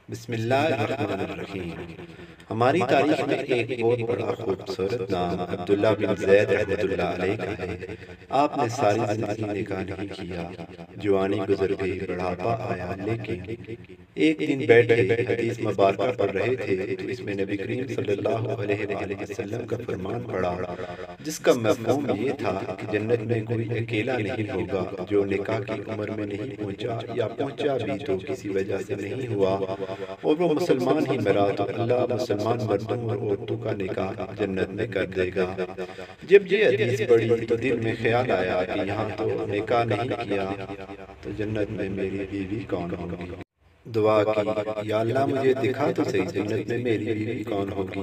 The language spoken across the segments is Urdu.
بسم اللہ الرحمن الرحیم۔ ہماری تاریخ میں ایک بہت بڑا خوبصورت نام عبداللہ بن زید رحمۃ اللہ علیہ کا ہے۔ آپ نے ساری زندگی نکاح نہیں کیا، جوانی گزر گئی، بڑھاپا آیا، لیکن ایک دن بیٹھے حدیث مبارکہ پڑھ رہے تھے تو اس میں نبی کریم صلی اللہ علیہ وآلہ وسلم کا فرمان پڑھا، جس کا مفہوم یہ تھا کہ جنت میں کوئی اکیلا نہیں ہوگا جو نکاح کی عمر میں نہیں پہنچا، یا پہنچا بھی تو کسی وجہ سے نہیں ہوا، اور وہ مسلمان ہی مرا تو اللہ مسلمان مردوں اور عورتوں کا نکاح جنت میں کر دے گا۔ جب یہ حدیث پڑھی تو دل میں خیال آیا کہ یہاں تو نکاح نہیں کیا تو جنت میں میری بیوی کون ہوگی؟ دعا کی، یا اللہ مجھے دکھا تو صحیح جنت میں میری بیوی کون ہوگی۔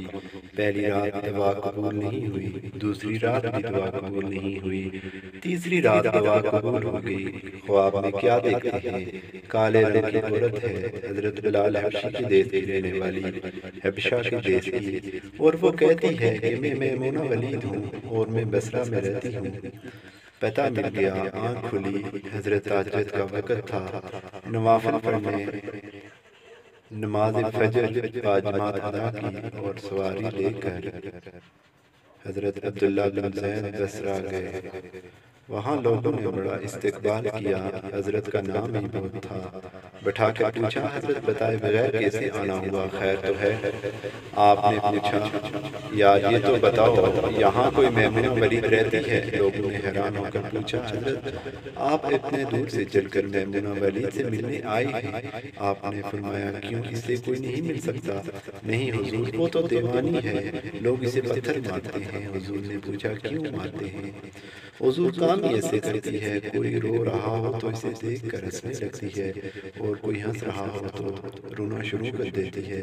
پہلی رات دعا قبول نہیں ہوئی، دوسری رات بھی دعا قبول نہیں ہوئی، تیسری رات دعا قبول ہو گئی۔ خواب میں کیا دیکھتے ہیں؟ کالے رنگ کی عورت ہے، حضرت بلال حبشی کے دیس کی رہنے والی، حبشہ کے دیس کی، اور وہ کہتی ہے کہ میں میمونہ ولید ہوں اور میں بصرہ میں رہتی ہوں۔ پتہ مل گیا، آنکھ کھلی، حضرت تہجد کا وقت تھا، نوافل پڑھنے، نماز فجر باجماعت ادا کی اور سواری لے کر حضرت عبداللہ بن زید بصرہ گئے۔ وہاں لوگوں نے بڑا استقبال کیا، حضرت کا نام ہی بہت تھا۔ بٹھا کر پوچھا، حضرت بتائے بغیر کیسے آنا ہوا، خیر تو ہے؟ آپ نے پوچھا، یا یہ تو بتاؤ یہاں کوئی میمونہ ولید رہتی ہے؟ لوگوں نے حیران ہو کر پوچھا، حضرت آپ اتنے دور سے چل کر میمونہ ولید سے ملنے آئے ہیں؟ آپ نے فرمایا، کیوں اس سے کوئی نہیں مل سکتا؟ نہیں حضور، وہ تو دیوانی ہے، لوگ اسے پتھر مارتے ہیں۔ حضور نے پوچھا، کیوں مارتے ہیں؟ حضور کام ہی ایسے کرتی ہے، کوئی رو رہا ہو تو اسے دیکھ کر ہنسنے لگتی ہے، اور کوئی ہنس رہا ہو تو رونا شروع کر دیتی ہے،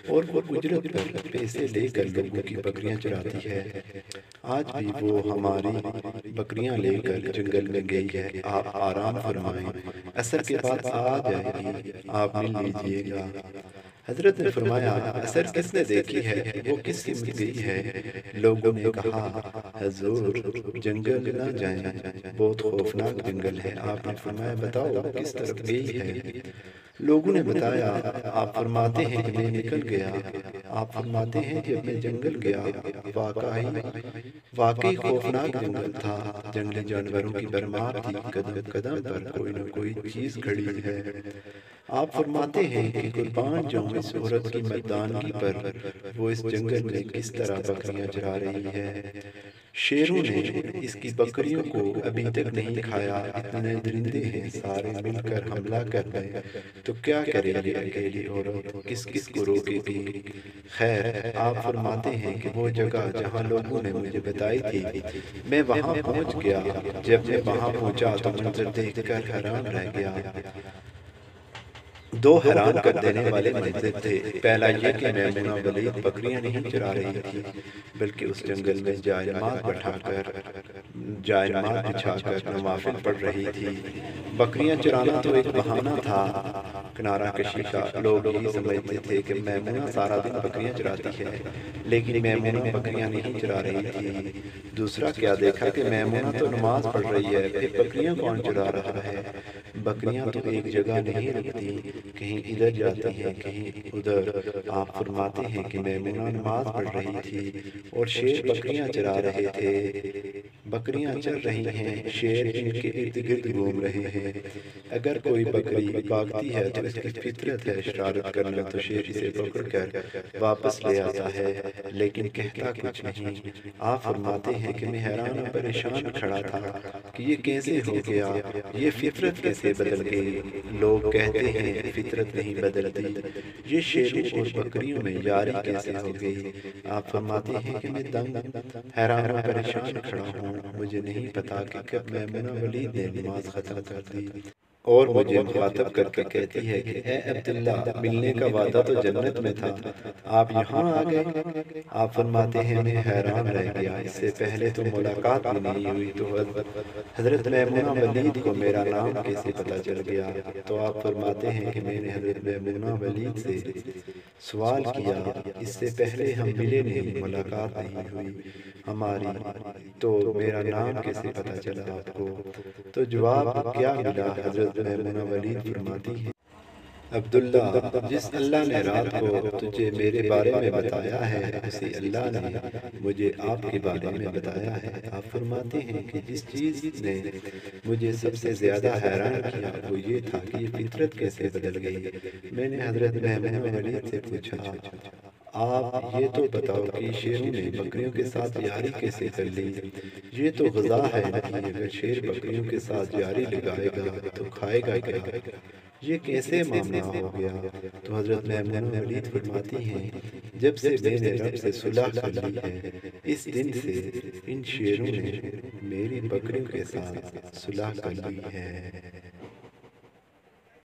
اور وہ اجرت پر پیسے لے کر لوگوں کی بکریاں چراتی ہے۔ آج بھی وہ ہماری بکریاں لے کر جنگل میں گئی ہے، آپ آرام فرمائیں، عصر کے بعد آ جائے گی، آپ مل لیجئے گا۔ حضرت نے فرمایا، عصر کس نے دیکھی ہے، وہ کس سمت گئی ہے؟ لوگوں نے کہا، حضور جنگل نہ جائیں، بہت خوفناک جنگل ہے۔ آپ نے فرمایا، بتاؤ کس طرف گئی ہے؟ لوگوں نے بتایا، آپ فرماتے ہیں کہ میں نکل گیا، آپ فرماتے ہیں جب میں جنگل گیا، واقعی خوفناک جنگل تھا، جنگلی جانوروں کی بھرمار تھی، قدم قدم پر کوئی نہ کوئی چیز کھڑی ہے۔ آپ فرماتے ہیں کہ قربان جاؤں اس عورت کی مردانگی پر، وہ اس جنگل میں کس طرح بکریاں چرا رہی ہے۔ شیروں نے اس کی بکریوں کو ابھی تک نہیں کھایا، اتنے درندے ہیں، سارے مل کر حملہ کر دیں تو کیا کرے یہ اکیلی عورت، کس کس کو روکے گی؟ خیر، آپ فرماتے ہیں کہ وہ جگہ جہاں لوگوں نے مجھے بتائی تھی، میں وہاں پہنچ گیا۔ جب میں وہاں پہنچا تو منظر دیکھ کر حیران رہ گیا۔ دو حیران کر دینے والے منظر تھے۔ پہلا یہ کہ میمونہ ولید بکریاں نہیں چرا رہی تھی، بلکہ اس جنگل میں جائے نماز بچھا کر نوافل پڑھ رہی تھی۔ بکریاں چرانا تو ایک بہانہ تھا، کنارہ کشی کا۔ لوگ یہی سمجھتے تھے کہ میمونہ سارا دن بکریاں چراتی ہے، لیکن میمونہ بکریاں نہیں چرا رہی تھی۔ دوسرا کیا دیکھا کہ میمونہ تو نماز پڑھ رہی ہے، پھر بکریاں کون چرا رہا ہے؟ بکریاں تو ایک جگہ نہیں رکھتی، کہیں ادھر جاتی ہیں، کہیں ادھر۔ آپ فرماتے ہیں کہ میمونہ نماز پڑھ رہی تھی اور شیر بکریاں چرا رہے تھے۔ بکریاں چر رہی ہیں، شیر ان کے ارد گرد گھوم رہے ہیں۔ اگر کوئی بکری بھاگتی ہے تو اس کی فطرت ہے شرارت کرنا، تو شیر اسے پکڑ کر واپس لے آتا ہے، لیکن کہتا کچھ نہیں۔ آپ فرماتے ہیں کہ میں حیران و پریشان کھڑا تھا کہ یہ کیسے ہو گیا، یہ فطرت کیسے بدل گئی؟ لوگ کہتے ہیں فطرت نہیں بدلتی، یہ شیروں اور بکریوں میں یاری کیسے ہو گئی؟ آپ فرماتے ہیں کہ میں دنگ حیران و پریشان کھڑا ہوں، مجھے نہیں پتا کہ کب میمونہ ولید نے نماز ختم کر دی اور مجھے مخاطب کر کے کہتی ہے کہ اے عبداللہ، ملنے کا وعدہ تو جنت میں تھا، آپ یہاں آ گئے۔ آپ فرماتے ہیں میں حیران رہ گیا، اس سے پہلے تو ملاقات بھی نہیں ہوئی، تو حضرت میمونہ ولید کو میرا نام کیسے پتا چل گیا؟ تو آپ فرماتے ہیں کہ میں نے حضرت میمونہ ولید سے سوال کیا، اس سے پہلے ہم ملے نہیں، ملاقات نہیں ہوئی ہماری، تو میرا نام کیسے پتا چلا آپ کو؟ تو جواب کیا ملا؟ حضرت میمونہ ولید فرماتی ہیں عبداللہ، جس اللہ نے رات کو تجھے میرے بارے میں بتایا ہے، اسی اللہ نے مجھے آپ کے بارے میں بتایا ہے۔ آپ فرماتے ہیں کہ جس چیز نے مجھے سب سے زیادہ حیران کیا وہ یہ تھا کہ یہ فطرت کیسے بدل گئی۔ میں نے حضرت محمود ولید سے پوچھا، آپ یہ تو بتاؤ کہ شیروں نے بکریوں کے ساتھ یاری کیسے کر لی؟ یہ تو غذا ہے نہیں، اگر شیر بکریوں کے ساتھ یاری لگائے گا تو کھائے گا کیا؟ یہ کیسے معاملہ ہو گیا؟ تو حضرت محمود ولید فرماتی ہیں، جب سے میں نے رب سے صلح کر لی ہے، اس دن سے ان شیروں نے میری بکریوں کے ساتھ صلح کر لی ہے۔